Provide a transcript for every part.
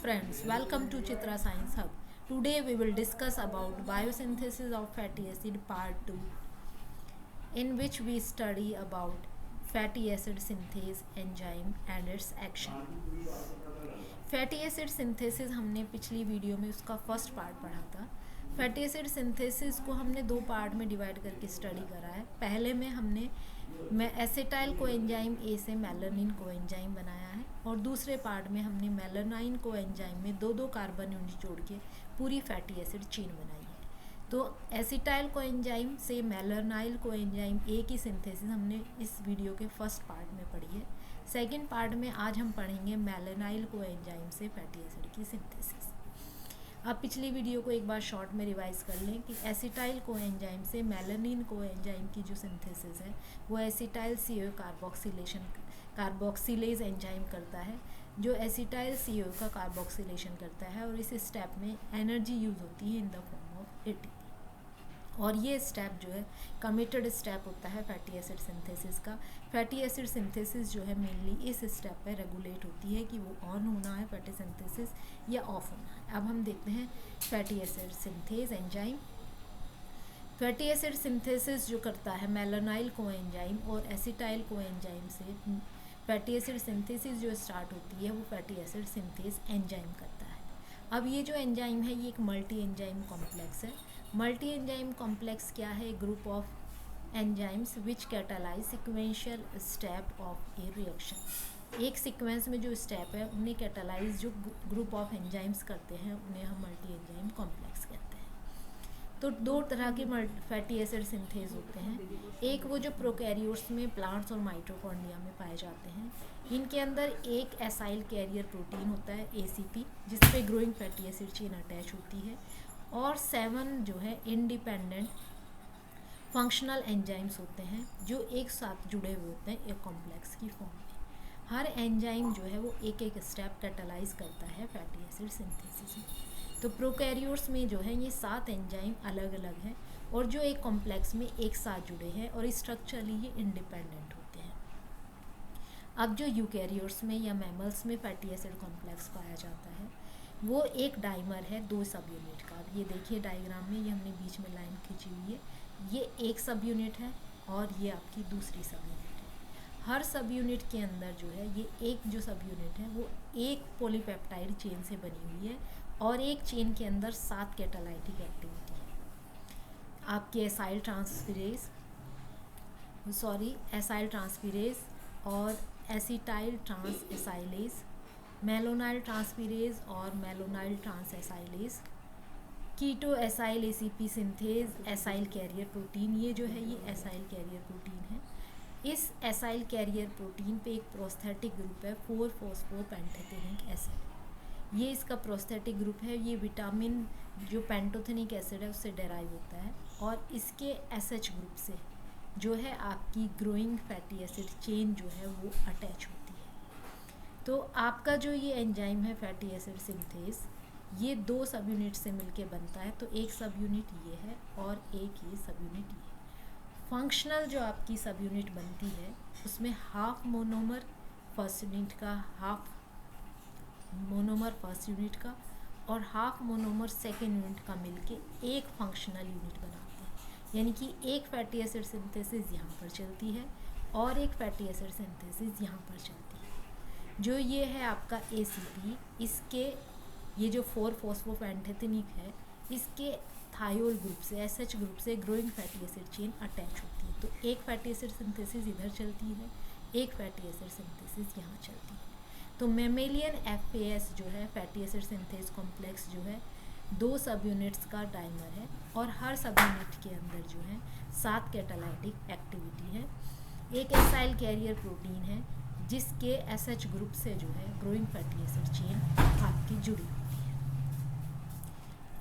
friends, welcome to Chitra Science Hub. Today we will discuss about biosynthesis of fatty acid part 2, in which we study about fatty acid synthase enzyme and its action. Fatty acid synthesis हमने पिछली video में उसका first part पढ़ा था। Fatty acid synthesis को हमने दो part में डिवाइड करके स्टडी करा है। पहले में हमने एसिटाइल कोएंजाइम ए से मेलानिन कोएंजाइम बनाया है और दूसरे पार्ट में हमने मेलानाइन कोएंजाइम में दो दो कार्बन यूनिट जोड़ के पूरी फैटी एसिड चेन बनाई है। तो एसिटाइल कोएंजाइम से मेलानाइल कोएंजाइम ए की सिंथेसिस हमने इस वीडियो के फर्स्ट पार्ट में पढ़ी है। सेकेंड पार्ट में आज हम पढ़ेंगे मेलानाइल कोएंजाइम से फैटी एसिड की सिंथेसिस। अब पिछली वीडियो को एक बार शॉर्ट में रिवाइज कर लें कि एसिटाइल कोएंजाइम से मेलानिन कोएंजाइम की जो सिंथेसिस है वो एसिटाइल CoA कार्बोक्सिलेज एंजाइम करता है, जो एसिटाइल CoA का कार्बोक्सिलेशन करता है और इस स्टेप में एनर्जी यूज़ होती है in the form of ATP। और ये स्टेप जो है कमिटेड स्टेप होता है फैटी एसिड सिंथेसिस का। फैटी एसिड सिंथेसिस जो है मेनली इस स्टेप पे रेगुलेट होती है कि वो ऑन होना है फैटी सिंथेसिस या ऑफ होना है। अब हम देखते हैं fatty acid synthase enzyme. Fatty acid synthesis जो करता है मेलानाइल कोएंजाइम और एसिटाइल कोएंजाइम से फैटी एसिड सिंथेसिस जो स्टार्ट होती है वो फैटी एसिड सिंथेज एंजाइम करता है। अब ये जो एंजाइम है ये एक मल्टी एंजाइम कॉम्प्लेक्स है। मल्टी एंजाइम कॉम्प्लेक्स क्या है? Group of enzymes which catalyse sequential step of A reaction. एक सीक्वेंस में जो स्टेप है उन्हें कैटालाइज जो ग्रुप ऑफ एंजाइम्स करते हैं उन्हें हम मल्टी एंजाइम कॉम्प्लेक्स कहते हैं। तो दो तरह के फैटी एसिड सिंथेज होते हैं। एक वो जो प्रोकैरियोट्स में प्लांट्स और माइटोकॉन्ड्रिया में पाए जाते हैं। इनके अंदर एक एसाइल कैरियर प्रोटीन होता है ACP, जिस पे growing fatty acid chain attach होती है, और 7 जो है इंडिपेंडेंट फंक्शनल एंजाइम्स होते हैं जो एक साथ जुड़े हुए होते हैं एक कॉम्प्लेक्स की फॉर्म में। हर एंजाइम जो है वो एक एक स्टेप कैटालाइज करता है फैटी एसिड सिंथेसिस में। तो प्रोकैरियोट्स में जो है ये 7 एंजाइम अलग अलग हैं और जो एक कॉम्प्लेक्स में एक साथ जुड़े हैं और स्ट्रक्चरली ये इंडिपेंडेंट होते हैं। अब जो यूकैरियोट्स में या मैमल्स में फैटी एसिड कॉम्प्लेक्स पाया जाता है वो एक डाइमर है 2 सब यूनिट का। अब ये देखिए डायग्राम में ये हमने बीच में लाइन खींची हुई है, ये एक सब यूनिट है और ये आपकी दूसरी सब यूनिट है। हर सब यूनिट के अंदर जो है ये एक जो सब यूनिट है वो एक पॉलीपेप्टाइड चेन से बनी हुई है और एक चेन के अंदर 7 कैटालाइटिक एक्टिविटी है। आपके एसाइल ट्रांसफेरेज और acetyl transacylase, malonyl transferase और malonyl transacylase, keto acyl ACP synthase, acyl carrier protein, ये जो है ये एसाइल कैरियर प्रोटीन है। इस एसाइल कैरियर प्रोटीन पे एक प्रोस्थेटिक ग्रुप है 4-फॉस्फोपेंटैथेनिक एसिड। ये इसका प्रोस्थेटिक ग्रुप है। ये विटामिन जो पेंटोथेनिक एसिड है उससे डेराइव होता है और इसके SH ग्रुप से जो है आपकी ग्रोइंग फैटी एसिड चेन जो है वो अटैच होती है। तो आपका जो ये एंजाइम है फैटी एसिड सिंथेज ये 2 सब यूनिट से मिलके बनता है। तो एक सब यूनिट ये है और एक ये सब यूनिट ये है। फंक्शनल जो आपकी सब यूनिट बनती है उसमें हाफ मोनोमर फर्स्ट यूनिट का, हाफ मोनोमर फर्स्ट यूनिट का और हाफ मोनोमर सेकेंड यूनिट का मिलके एक फंक्शनल यूनिट बनाते हैं। यानी कि एक फैटी एसिड सिंथेसिस यहाँ पर चलती है और एक फैटी एसिड सिंथेसिस यहाँ पर चलती है। जो ये है आपका ACP, इसके ये जो 4-फॉस्फोपेंटैथेनिक है इसके थायोल ग्रुप से SH ग्रुप से growing fatty acid chain attach होती है। तो एक फैटी एसिड सिंथेसिस इधर चलती है, एक फैटी एसिड सिंथेसिस यहाँ चलती है। तो मेमेलियन FAS जो है फैटी एसिड सिंथेज कॉम्प्लेक्स जो है 2 सब यूनिट्स का डाइमर है और हर सब यूनिट के अंदर जो है 7 कैटालाइटिक एक्टिविटी है। एक एसाइल कैरियर प्रोटीन है जिसके SH ग्रुप से जो है ग्रोइंग फैटी एसिड चेन आपकी जुड़ी होती है।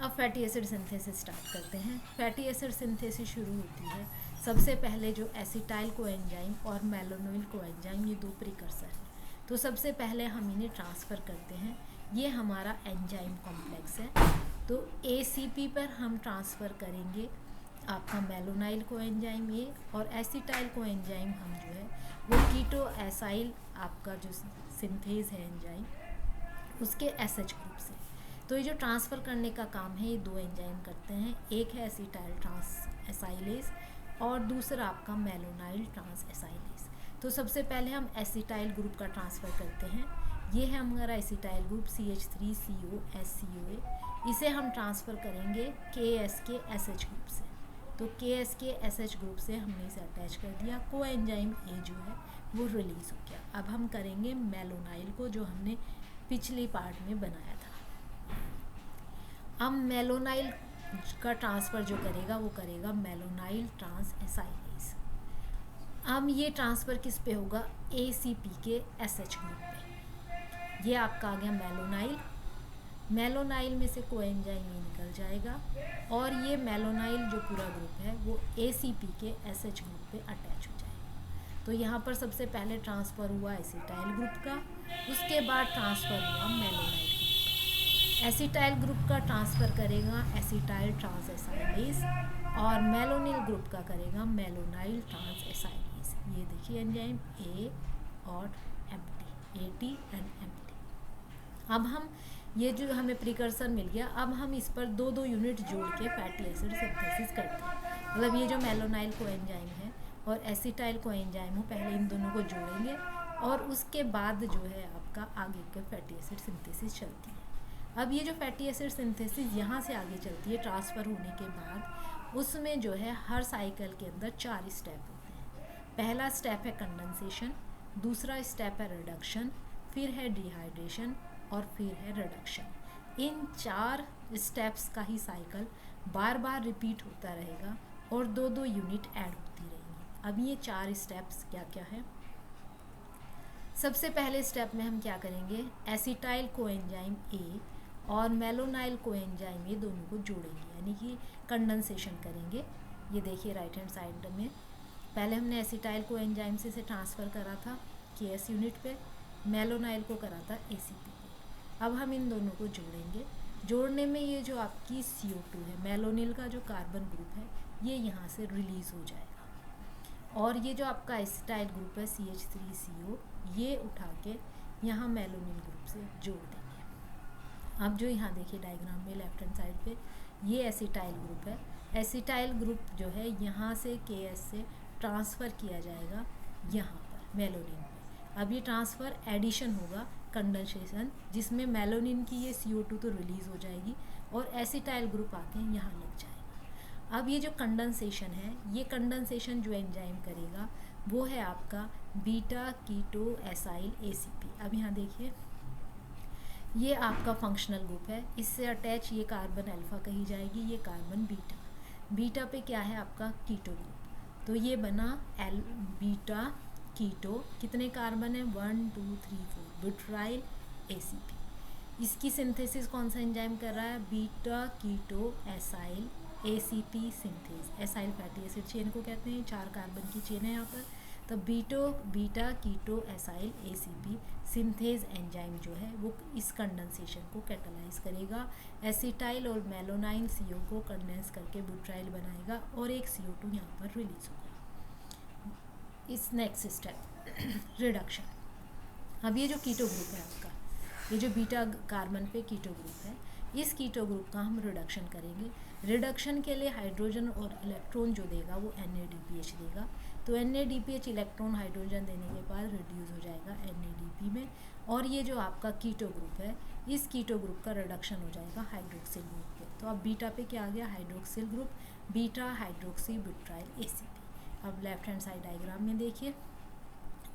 अब फैटी एसिड सिंथेसिस स्टार्ट करते हैं। फैटी एसिड सिंथेसिस शुरू होती है सबसे पहले जो एसिटाइल कोएंजाइम और मेलानाइल कोएंजाइम ये 2 प्रीकर्सर हैं। तो सबसे पहले हम इन्हें ट्रांसफ़र करते हैं। ये हमारा एंजाइम कॉम्प्लेक्स है। तो ACP पर हम ट्रांसफ़र करेंगे आपका मेलानाइल कोएंजाइम ये और एसिटाइल कोएंजाइम हम जो है वो कीटो एसाइल आपका जो सिंथेज है एंजाइम उसके एसएच ग्रुप से। तो ये जो ट्रांसफ़र करने का काम है ये 2 एंजाइम करते हैं, एक है एसिटाइल ट्रांस एसाइलेज और दूसरा आपका मेलोनाइल ट्रांस एसाइलेज। तो सबसे पहले हम एसिटाइल ग्रुप का ट्रांसफ़र करते हैं। ये है हमारा एसिटाइल ग्रुप CH3COSCOA। इसे हम ट्रांसफ़र करेंगे KS के SH ग्रुप से। तो KS के SH ग्रुप से हमने इसे अटैच कर दिया, को एंजाइम A जो है वो रिलीज़ हो गया। अब हम करेंगे मेलोनाइल को, जो हमने पिछली पार्ट में बनाया था। अब मेलोनाइल का ट्रांसफ़र जो करेगा वो करेगा मेलोनाइल ट्रांस एसाइलेज। अब ये ट्रांसफ़र किस पे होगा, ACP के SH ग्रुप पे। ये आपका आ गया मेलोनाइल में से कोएंजाइम ये निकल जाएगा और ये मेलोनाइल जो पूरा ग्रुप है वो ACP के SH ग्रुप पे अटैच हो जाएगा। तो यहाँ पर सबसे पहले ट्रांसफ़र हुआ एसिटाइल ग्रुप का, उसके बाद ट्रांसफ़र हुआ मेलोनाइल ग्रुप का। एसिटाइल ग्रुप का ट्रांसफ़र करेगा एसिटाइल ट्रांस एसाइलेज और मेलोनिल ग्रुप का करेगा मेलोनाइल ट्रांस एसाइलेज। ये देखिए एंजाइम A और एम्प्टी, AT एंड एम्प्टी। अब हम ये जो हमें प्रिकर्सर मिल गया, अब हम इस पर 2-2 यूनिट जोड़ के फैटी एसिड सिंथेसिस करते हैं। मतलब ये जो मेलोनाइल कोएंजाइम है और एसिटाइल कोएंजाइम हो, पहले इन दोनों को जोड़ेंगे और उसके बाद जो है आपका आगे के फैटी एसिड सिंथेसिस चलती है। अब ये जो फैटी एसिड सिंथेसिस यहाँ से आगे चलती है ट्रांसफ़र होने के बाद, उसमें जो है हर साइकिल के अंदर 4 स्टेप होते हैं। पहला स्टेप है कंडेंसेशन, दूसरा स्टेप है रिडक्शन, फिर है डिहाइड्रेशन और फिर है रिडक्शन। इन 4 स्टेप्स का ही साइकिल बार बार रिपीट होता रहेगा और 2-2 यूनिट ऐड होती रहेंगी। अब ये 4 स्टेप्स क्या क्या है। सबसे पहले स्टेप में हम क्या करेंगे, एसिटाइल कोएंजाइम A और मेलोनाइल कोएंजाइम A दोनों को जोड़ेंगे, यानी कि कंडेंसेशन करेंगे। ये देखिए राइट हैंड साइड में पहले हमने एसिटाइल कोएंजाइम से इसे ट्रांसफ़र करा था KS यूनिट पे, मेलोनाइल को करा था ACP पे। अब हम इन दोनों को जोड़ेंगे। जोड़ने में ये जो आपकी CO2 है, मेलोनिल का जो कार्बन ग्रुप है, ये यहाँ से रिलीज़ हो जाएगा और ये जो आपका एसिटाइल ग्रुप है CH3CO, ये उठा के यहाँ मेलोनिल ग्रुप से जोड़ देंगे। अब जो यहाँ देखिए डायग्राम में लेफ्ट हैंड साइड पे ये एसिटाइल ग्रुप है। एसिटाइल ग्रुप जो है यहाँ से KS से ट्रांसफ़र किया जाएगा यहाँ पर मेलोनिन पे। अब ये ट्रांसफ़र एडिशन होगा, कंडेंसेशन, जिसमें मेलोनिन की ये CO2 तो रिलीज़ हो जाएगी और एसिटाइल ग्रुप आके यहाँ लग जाएगा। अब ये जो कंडेंसेशन है, ये कंडेंसेशन जो एंजाइम करेगा वो है आपका बीटा कीटो एसाइल ACP। अब यहाँ देखिए ये आपका फंक्शनल ग्रुप है, इससे अटैच ये कार्बन अल्फ़ा कही जाएगी, ये कार्बन बीटा पे क्या है आपका कीटो ग्रुप। तो ये बना बीटा कीटो, कितने कार्बन है 1 2 3 4, ब्यूटाइल ACP। इसकी सिंथेसिस कौन सा एंजाइम कर रहा है, beta keto acyl ACP synthase. Acyl fatty acid chain को कहते हैं, 4 कार्बन की चेन है यहाँ पर। तो beta keto acyl ACP synthase enzyme जो है वो इस कंडेंसेशन को कैटालाइज करेगा, एसिटाइल और मेलोनाइल CO को कंडेंस करके ब्यूटाइल बनाएगा और एक CO2 यहाँ पर रिलीज होगा। इस नेक्स्ट स्टेप रिडक्शन। अब ये जो कीटो ग्रुप है आपका, ये जो बीटा कार्बन पे कीटो ग्रुप है, इस कीटो ग्रुप का हम रिडक्शन करेंगे। रिडक्शन के लिए हाइड्रोजन और इलेक्ट्रॉन जो देगा वो NADPH देगा। तो NADPH इलेक्ट्रॉन हाइड्रोजन देने के बाद रिड्यूस हो जाएगा NADP में और ये जो आपका कीटो ग्रुप है, इस कीटो ग्रुप का रिडक्शन हो जाएगा हाइड्रोक्सिल ग्रुप पे। तो अब बीटा पे क्या आ गया, hydroxyl group, beta hydroxy butyl ACP। अब लेफ्ट हैंड साइड डायग्राम में देखिए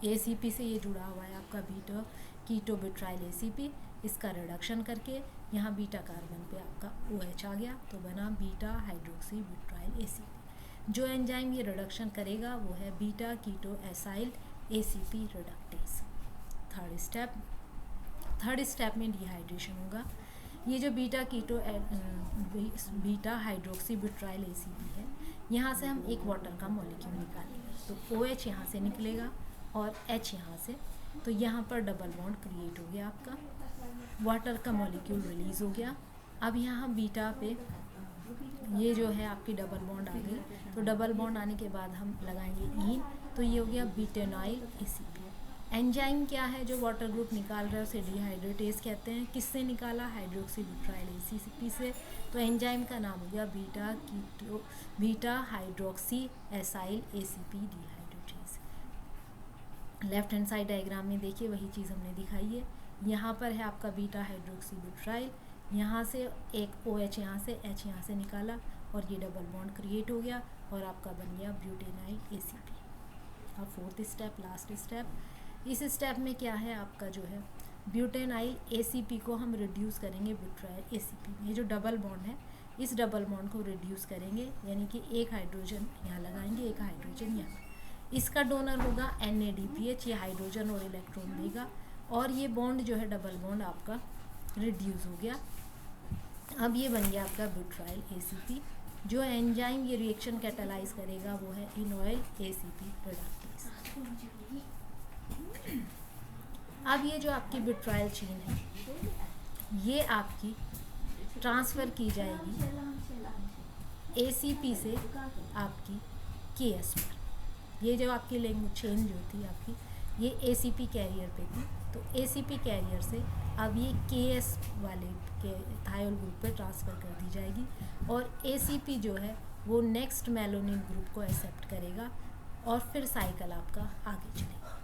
ACP से ये जुड़ा हुआ है आपका बीटा कीटो ब्यूटाइल ACP। इसका रिडक्शन करके यहाँ बीटा कार्बन पे आपका OH आ गया, तो बना बीटा हाइड्रोक्सी ब्यूटाइल ACP। जो एंजाइम ये रिडक्शन करेगा वो है beta keto acyl ACP reductase. Third step में डिहाइड्रेशन होगा। ये जो बीटा हाइड्रोक्सी ब्यूटाइल ACP है, यहाँ से हम एक वाटर का मॉलिक्यूल निकालेंगे। तो OH यहाँ से निकलेगा और H यहाँ से, तो यहाँ पर डबल बॉन्ड क्रिएट हो गया आपका, वाटर का मॉलिक्यूल रिलीज़ हो गया। अब यहाँ बीटा पे ये जो है आपकी डबल बॉन्ड आ गई, तो डबल बॉन्ड आने के बाद हम लगाएंगे ईन, तो ये हो गया ब्यूटेनॉइल ACP। एंजाइम क्या है जो वाटर ग्रुप निकाल रहा है उसे डिहाइड्रेटेज कहते हैं। किससे निकाला? हाइड्रोक्सी ब्यूटाइल ACP से। तो एंजाइम का नाम हो गया beta hydroxy acyl ACP dehydratase. Left hand side diagram में देखिए वही चीज़ हमने दिखाई है। यहाँ पर है आपका बीटा हाइड्रोक्सी ब्यूटाइल, यहाँ से एक OH यहाँ से H यहाँ से निकाला और ये डबल बॉन्ड क्रिएट हो गया और आपका बन गया ब्यूटेनाइल ACP। अब फोर्थ स्टेप, लास्ट स्टेप, इस स्टेप में क्या है आपका जो है ब्यूटेनाइल ACP को हम रिड्यूस करेंगे ब्यूटाइल ACP में। ये जो डबल बॉन्ड है इस डबल बॉन्ड को रिड्यूस करेंगे, यानी कि एक हाइड्रोजन यहाँ लगाएंगे, एक हाइड्रोजन यहाँ। इसका डोनर होगा NADPH, ये हाइड्रोजन और इलेक्ट्रॉन देगा और ये बॉन्ड जो है डबल बॉन्ड आपका रिड्यूस हो गया। अब ये बन गया आपका ब्यूटाइल ACP। जो एंजाइम ये रिएक्शन कैटालाइज करेगा वो है इनोइल ACP रिडक्टेज। अब ये जो आपकी ब्यूटाइल चेन है ये आपकी ट्रांसफ़र की जाएगी ACP से आपकी KS पर। ये जो आपकी लैंग्वेज चेन जो थी आपकी ये ACP कैरियर पे थी, तो ACP कैरियर से अब ये KS वाले के थायोल ग्रुप पे ट्रांसफ़र कर दी जाएगी और ACP जो है वो नेक्स्ट मेलोनिन ग्रुप को एक्सेप्ट करेगा और फिर साइकिल आपका आगे चलेगा।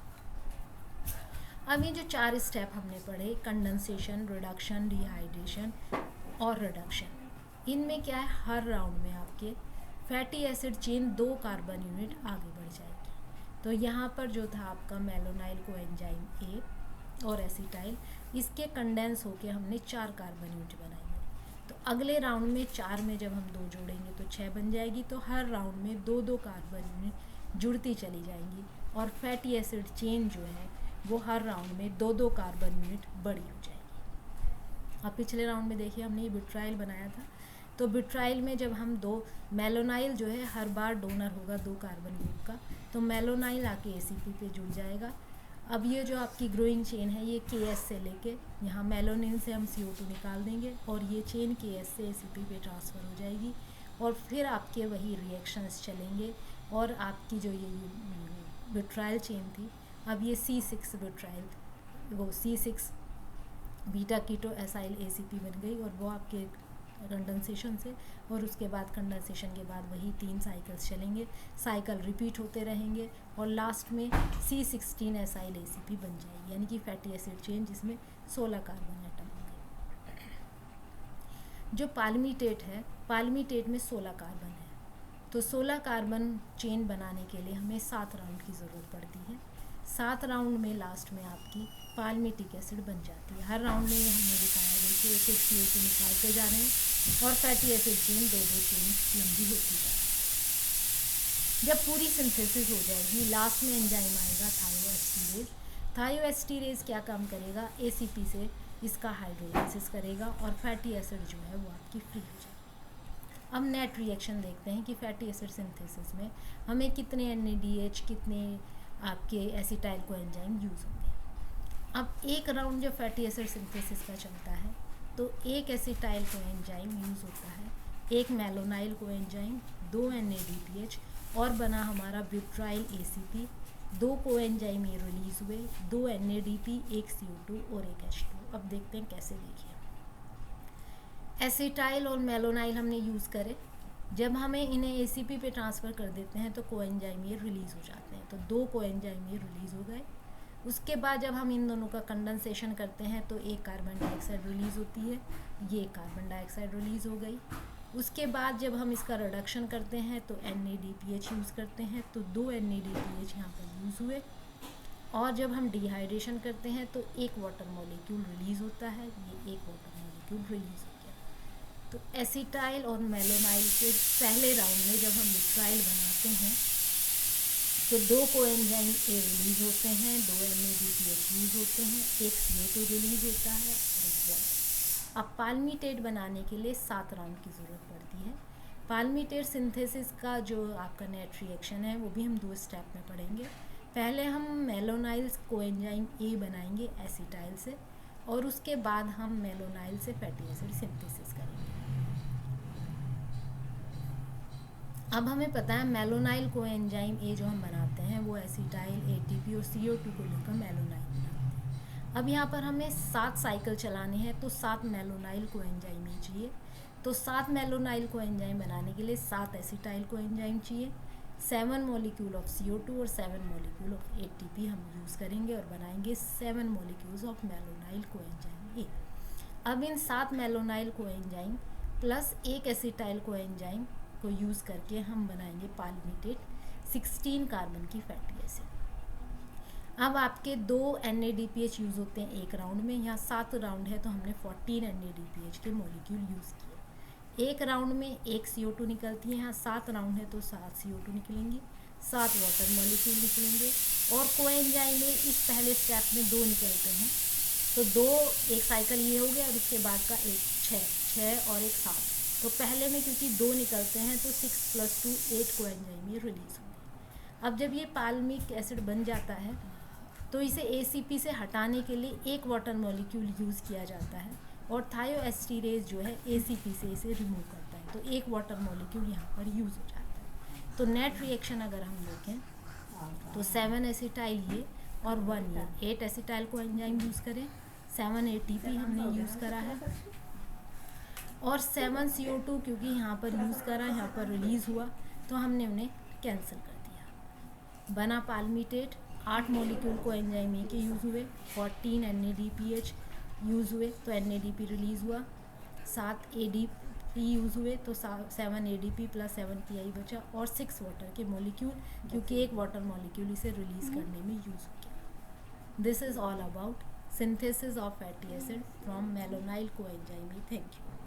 अब ये जो 4 स्टेप हमने पढ़े, कंडेंसेशन, रिडक्शन, डिहाइड्रेशन और रिडक्शन, इनमें क्या है हर राउंड में आपके fatty acid chain 2 carbon unit आगे बढ़ जाएगी। तो यहाँ पर जो था आपका मेलोनाइल कोएंजाइम A और एसिटाइल, इसके कंडेंस होके हमने 4 कार्बन यूनिट बनाएंगे। तो अगले राउंड में 4 में जब हम 2 जोड़ेंगे तो 6 बन जाएगी। तो हर राउंड में 2-2 कार्बन यूनिट जुड़ती चली जाएंगी और फैटी एसिड चेन जो है वो हर राउंड में 2-2 कार्बन यूनिट बड़ी हो जाएगी। अब पिछले राउंड में देखिए हमने ये ब्यूटाइल बनाया था, तो ब्यूटाइल में जब हम 2 मेलोनाइल जो है हर बार डोनर होगा 2 कार्बन ग्रुप का, तो मेलोनाइल आके ACP पे जुड़ जाएगा। अब ये जो आपकी ग्रोइंग चेन है ये KS से लेके यहाँ मेलोनिन से हम CO2 निकाल देंगे और ये चेन KS से ACP पे ट्रांसफ़र हो जाएगी और फिर आपके वही रिएक्शंस चलेंगे और आपकी जो ये ब्यूटाइल चेन थी अब ये C6 ब्यूटाइल वो C6 beta keto acyl ACP बन गई और वो आपके कंडेंसेशन से और उसके बाद कंडेंसेशन के बाद वही 3 साइकिल्स चलेंगे, साइकिल रिपीट होते रहेंगे और लास्ट में C16 एसाइल ACP बन जाएगी, यानी कि फैटी एसिड चेन जिसमें 16 कार्बन एटम होंगे। जो पाल्मिटेट है, पाल्मिटेट में 16 कार्बन है, तो 16 कार्बन चेन बनाने के लिए हमें 7 राउंड की ज़रूरत पड़ती है। 7 राउंड में लास्ट में आपकी पाल्मिटिक एसिड बन जाती है। हर राउंड में हमने दिखाया देखिए एक CO2 निकालते जा रहे हैं और फैटी एसिड चेन 2-2 चेन लंबी होती जा रही है। जब पूरी सिंथेसिस हो जाएगी लास्ट में एंजाइम आएगा थायोएस्टीरेज। थायोएस्टीरेज क्या काम करेगा? ACP से इसका हाइड्रोलाइसिस करेगा और फैटी एसिड जो है वो आपकी फ्री हो जाएगी। अब नेट रिएक्शन देखते हैं कि फैटी एसिड सिंथेसिस में हमें कितने NADH कितने आपके एसिटाइल कोएंजाइम यूज़ होंगे। अब एक राउंड जो फैटी एसिड सिंथेसिस का चलता है तो एक एसिटाइल कोएंजाइम यूज़ होता है, एक मेलोनाइल कोएंजाइम, 2 NADPH और बना हमारा ब्यूटाइल ACP। 2 कोएंजाइम ये रिलीज़ हुए, 2 NADP, एक CO2 और एक H2। अब देखते हैं कैसे। देखिए एसिटाइल और मेलोनाइल हमने यूज़ करे, जब हमें इन्हें ACP पे ट्रांसफ़र कर देते हैं तो कोएंजाइम ये रिलीज़ हो जाते हैं। तो 2 कोएंजाइम ये रिलीज़ हो गए। उसके बाद जब हम इन दोनों का कंडेंसेशन करते हैं तो एक कार्बन डाइऑक्साइड रिलीज़ होती है, ये कार्बन डाइऑक्साइड रिलीज़ हो गई। उसके बाद जब हम इसका रिडक्शन करते हैं तो NADPH यूज़ करते हैं, तो 2 NADPH यहाँ पर यूज़ हुए। और जब हम डिहाइड्रेशन करते हैं तो एक वाटर मॉलिक्यूल रिलीज़ होता है, ये एक वाटर मॉलिक्यूल रिलीज़ हो गया। तो एसिटाइल और मेलोनाइल के पहले राउंड में जब हम ब्यूटाइल बनाते हैं तो 2 कोएंजाइम A रिलीज़ होते हैं, 2 NADPH यूज़ होते हैं, एक CO2 रिलीज़ होता है और एक वाटर। अब पाल्मिटेट बनाने के लिए 7 राउंड की ज़रूरत पड़ती है। पाल्मिटेट सिंथेसिस का जो आपका नेट रिएक्शन है वो भी हम 2 स्टेप में पढ़ेंगे। पहले हम मेलोनाइल कोएंजाइम A बनाएंगे एसिटाइल से और उसके बाद हम मेलोनाइल से फैटी एसिड सिंथेसिस करेंगे। अब हमें पता है मेलोनाइल कोएंजाइम A जो हम बनाते हैं वो एसिटाइल, ATP और CO2 को लेकर मेलोनाइल बनाते हैं। अब यहाँ पर हमें 7 साइकिल चलाने हैं, तो 7 मेलोनाइल कोएंजाइम ही चाहिए। तो 7 मेलोनाइल कोएंजाइम बनाने के लिए 7 एसिटाइल कोएंजाइम चाहिए, 7 मॉलिक्यूल ऑफ CO2 और 7 मॉलिक्यूल ऑफ ATP हम यूज़ करेंगे और बनाएंगे 7 मॉलिक्यूल्स ऑफ मेलोनाइल कोएंजाइम ए। अब इन 7 मेलोनाइल कोएंजाइम प्लस एक एसिटाइल कोएंजाइम को यूज़ करके हम बनाएंगे पाल्मिटेट 16 कार्बन की फैटी एसिड। अब आपके 2 NADPH यूज़ होते हैं एक राउंड में, यहाँ 7 राउंड है तो हमने 14 NADPH के मॉलिक्यूल यूज़ किए। एक राउंड में एक CO2 निकलती है, यहाँ 7 राउंड है तो 7 CO2 निकलेंगी, 7 वाटर मॉलिक्यूल निकलेंगे। और कोएंजाइम में इस पहले स्टेप में 2 निकलते हैं, तो 2 एक साइकिल ये हो गया और इसके बाद का एक 6 और एक 7। तो पहले में क्योंकि 2 निकलते हैं तो 6 + 2 8 कोएंजाइम ये रिलीज होंगे। अब जब ये पाल्मिक एसिड बन जाता है तो इसे ACP से हटाने के लिए एक वाटर मॉलिक्यूल यूज़ किया जाता है और थायोएस्टीरेज जो है ACP से इसे रिमूव करता है, तो एक वाटर मॉलिक्यूल यहाँ पर यूज़ हो जाता है। तो नेट रिएक्शन अगर हम देखें तो 7 एसिटाइल ये और 1 ये 8 एसिटाइल को एंजाइम यूज़ करें, 7 ATP हमने यूज़ करा है और 7 CO2 क्योंकि यहाँ पर यूज़ करा, यहाँ पर रिलीज़ हुआ तो हमने उन्हें कैंसिल कर दिया। बना पाल्मिटेट, 8 मॉलिक्यूल को एंजाइम ए के यूज़ हुए, 14 NADPH यूज़ हुए तो NADP रिलीज़ हुआ, 7 ADP यूज़ हुए तो 7 ADP + 7 PI बचा और 6 वाटर के मॉलिक्यूल क्योंकि एक वाटर मॉलिक्यूल इसे रिलीज़ करने में यूज़ हो गया। This is all about synthesis of fatty acid from malonyl coenzyme. Thank you.